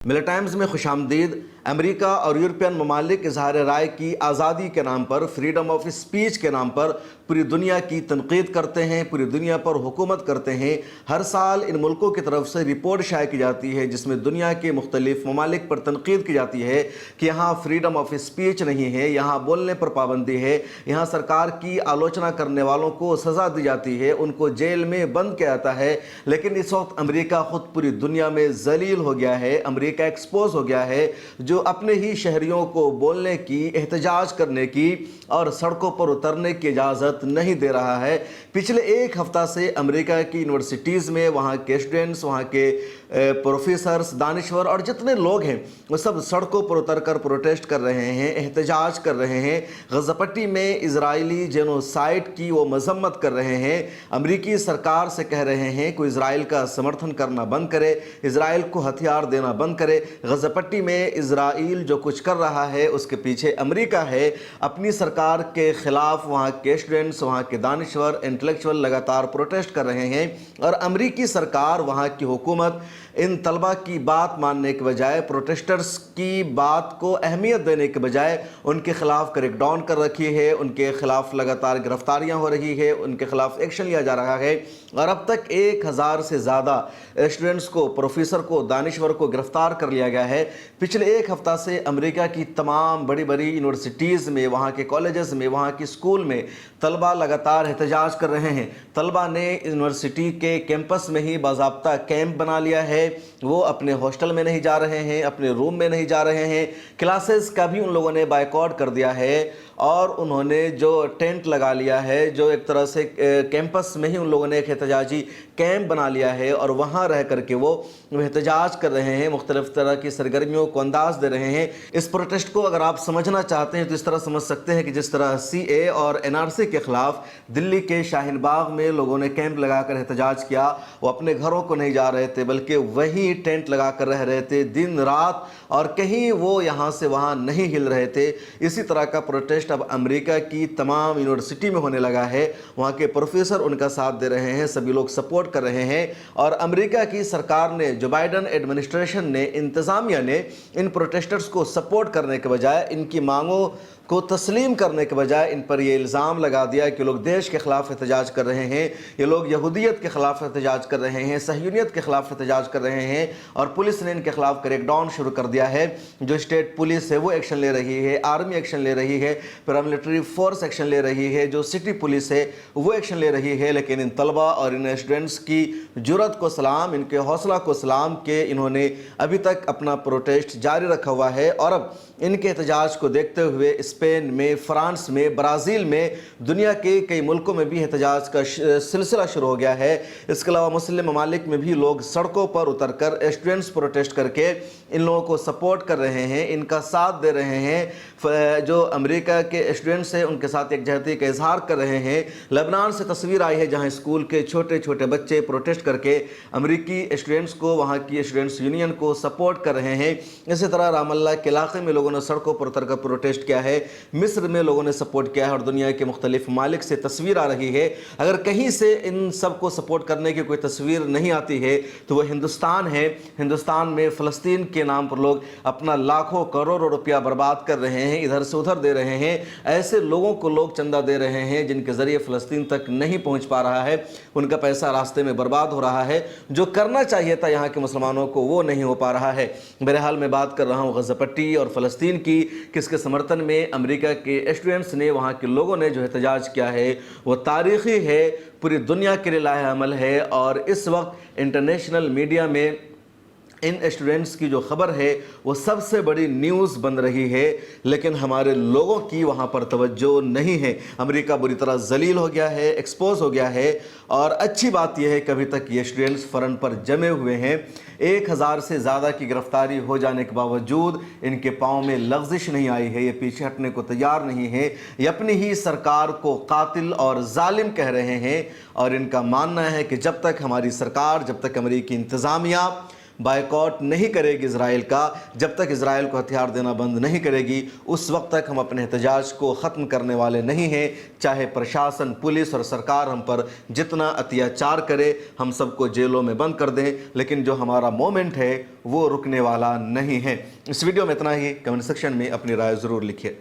Mirror times में खुश आमदीद। अमेरिका और यूरोपियन ममालिक इजहार राय की आज़ादी के नाम पर, फ्रीडम ऑफ स्पीच के नाम पर पूरी दुनिया की तनकीद करते हैं, पूरी दुनिया पर हुकूमत करते हैं। हर साल इन मुल्कों की तरफ से रिपोर्ट शाया की जाती है जिसमें दुनिया के मुख्तलिफ ममालिक पर तनकीद की जाती है कि यहाँ फ्रीडम ऑफ स्पीच नहीं है, यहाँ बोलने पर पाबंदी है, यहाँ सरकार की आलोचना करने वालों को सज़ा दी जाती है, उनको जेल में बंद किया जाता है। लेकिन इस वक्त अमेरिका खुद पूरी दुनिया में जलील हो गया है, अमेरिका एक्सपोज हो गया है, जो अपने ही शहरियों को बोलने की, एहतजाज करने की और सड़कों पर उतरने की इजाज़त नहीं दे रहा है। पिछले एक हफ्ता से अमेरिका की यूनिवर्सिटीज़ में वहाँ के स्टूडेंट्स, वहाँ के प्रोफेसर्स, दानिश्वर और जितने लोग हैं वो सब सड़कों पर उतरकर प्रोटेस्ट कर रहे हैं, एहतजाज कर रहे हैं। गज़ा पट्टी में इजरायली जेनोसाइड की वो मजम्मत कर रहे हैं। अमेरिकी सरकार से कह रहे हैं कि इजराइल का समर्थन करना बंद करे, इजराइल को हथियार देना बंद करे। गज़ा पट्टी में इजराइल जो कुछ कर रहा है उसके पीछे अमेरिका है। अपनी सरकार के ख़िलाफ़ वहाँ के स्टूडेंट्स, वहाँ के दानिश्वर, इंटेलेक्चुअल लगातार प्रोटेस्ट कर रहे हैं और अमेरिकी सरकार, वहाँ की हुकूमत इन तलबा की बात मानने के बजाय, प्रोटेस्टर्स की बात को अहमियत देने के बजाय उनके ख़िलाफ़ क्रैकडाउन कर रखी है, उनके ख़िलाफ़ लगातार गिरफ्तारियां हो रही है, उनके ख़िलाफ़ एक्शन लिया जा रहा है। और अब तक 1000 से ज़्यादा स्टूडेंट्स को, प्रोफेसर को, दानिश्वर को गिरफ़्तार कर लिया गया है। पिछले एक हफ़्ता से अमेरिका की तमाम बड़ी बड़ी यूनिवर्सिटीज़ में, वहाँ के कॉलेजेस में, वहाँ की स्कूल में तलबा लगातार एहतजाज कर रहे हैं। तलबा ने यूनिवर्सिटी के कैंपस में ही बाज़ाब्ता कैंप बना लिया है। वो अपने हॉस्टल में नहीं जा रहे हैं, अपने रूम में नहीं जा रहे हैं, क्लासेस का भी उन लोगों ने बायकॉट कर दिया है और उन्होंने जो टेंट लगा लिया है, जो एक तरह से कैंपस में ही उन लोगों ने एक एहतजाजी कैंप बना लिया है और वहाँ रह करके वो एहतजाज कर रहे हैं, मुख्तलिफ तरह की सरगर्मियों को अंदाज दे रहे हैं। इस प्रोटेस्ट को अगर आप समझना चाहते हैं तो इस तरह समझ सकते हैं कि जिस तरह CA और NRC के ख़िलाफ़ दिल्ली के शाहीन बाग में लोगों ने कैंप लगाकर एहतजाज किया, वो अपने घरों को नहीं जा रहे थे बल्कि वहीं टेंट लगा कर रह रहे थे दिन रात और कहीं वो यहाँ से वहाँ नहीं हिल रहे थे। इसी तरह का प्रोटेस्ट अब अमेरिका की तमाम यूनिवर्सिटी में होने लगा है। वहाँ के प्रोफेसर उनका साथ दे रहे हैं, सभी लोग सपोर्ट कर रहे हैं और अमेरिका की सरकार ने, जो बाइडन एडमिनिस्ट्रेशन ने, इंतज़ामिया ने इन प्रोटेस्टर्स को सपोर्ट करने के बजाय, इनकी मांगों को तस्लीम करने के बजाय इन पर यह इल्ज़ाम लगा दिया कि लोग देश के ख़िलाफ़ एहतजाज कर रहे हैं, ये लोग यहूदियत के ख़िलाफ़ एहतजाज कर रहे हैं, सहयूनियत के ख़िलाफ़ एहतजाज कर रहे हैं और पुलिस ने इनके ख़िलाफ़ क्रैकडाउन शुरू कर दिया है। जो स्टेट पुलिस है वो एक्शन ले रही है, आर्मी एक्शन ले रही है, पैरामिलिट्री फोर्स एक्शन ले रही है, जो सिटी पुलिस है वो एक्शन ले रही है। लेकिन इन तलबा और इन स्टूडेंट्स की जुर्रत को सलाम, इनके हौसला को सलाम के इन्होंने अभी तक अपना प्रोटेस्ट जारी रखा हुआ है और अब इनके एहतजाज को देखते हुए स्पेन में, फ्रांस में, ब्राज़ील में, दुनिया के कई मुल्कों में भी एहतजाज का सिलसिला शुरू हो गया है। इसके अलावा मुस्लिम ममालिक में भी लोग सड़कों पर उतरकर स्टूडेंट्स प्रोटेस्ट करके इन लोगों को सपोर्ट कर रहे हैं, इनका साथ दे रहे हैं। जो अमेरिका के स्टूडेंट्स हैं उनके साथ एकजहती का इजहार कर रहे हैं। लेबनान से तस्वीर आई है जहाँ स्कूल के छोटे छोटे बच्चे प्रोटेस्ट करके अमेरिकी स्टूडेंट्स को, वहाँ की स्टूडेंट्स यूनियन को सपोर्ट कर रहे हैं। इसी तरह रामल्ला के इलाके में लोगों ने सड़कों पर उतरकर प्रोटेस्ट किया है, मिस्र में लोगों ने सपोर्ट किया है और दुनिया के मुख्तलिफ ममालिक से तस्वीर आ रही है। अगर कहीं से इन सब को सपोर्ट करने की कोई तस्वीर नहीं आती है तो वो हिंदुस्तान है। हिंदुस्तान में फ़लस्तीन के नाम पर लोग अपना लाखों करोड़ों रुपया बर्बाद कर रहे हैं, इधर से उधर दे रहे हैं। ऐसे लोगों को लोग चंदा दे रहे हैं जिनके ज़रिए फ़लस्तीन तक नहीं पहुँच पा रहा है, उनका पैसा रास्ते में बर्बाद हो रहा है। जो करना चाहिए था यहाँ के मुसलमानों को वो नहीं हो पा रहा है। बहरहाल मैं बात कर रहा हूँ गज़ा पट्टी और फ़लस्तीन की, किसके समर्थन में अमेरिका के स्टूडेंट्स ने, वहाँ के लोगों ने जो एहतजाज किया है वो तारीख़ी है, पूरी दुनिया के लिए लाहेअमल है। और इस वक्त इंटरनेशनल मीडिया में इन स्टूडेंट्स की जो ख़बर है वो सबसे बड़ी न्यूज़ बन रही है, लेकिन हमारे लोगों की वहाँ पर तवज्जो नहीं है। अमेरिका बुरी तरह जलील हो गया है, एक्सपोज हो गया है और अच्छी बात यह है कि अभी तक ये स्टूडेंट्स फ़रन पर जमे हुए हैं। 1000 से ज़्यादा की गिरफ्तारी हो जाने के बावजूद इनके पाँव में लग़ज़िश नहीं आई है, ये पीछे हटने को तैयार नहीं है, ये अपनी ही सरकार को कातिल और जालिम कह रहे हैं। और इनका मानना है कि जब तक हमारी सरकार, जब तक अमेरिकी इंतज़ामिया बायकॉट नहीं करेगी इसराइल का, जब तक इसराइल को हथियार देना बंद नहीं करेगी, उस वक्त तक हम अपने एहतजाज को ख़त्म करने वाले नहीं हैं। चाहे प्रशासन, पुलिस और सरकार हम पर जितना अत्याचार करे, हम सबको जेलों में बंद कर दें, लेकिन जो हमारा मोमेंट है वो रुकने वाला नहीं है। इस वीडियो में इतना ही। कमेंट सेक्शन में अपनी राय ज़रूर लिखिए।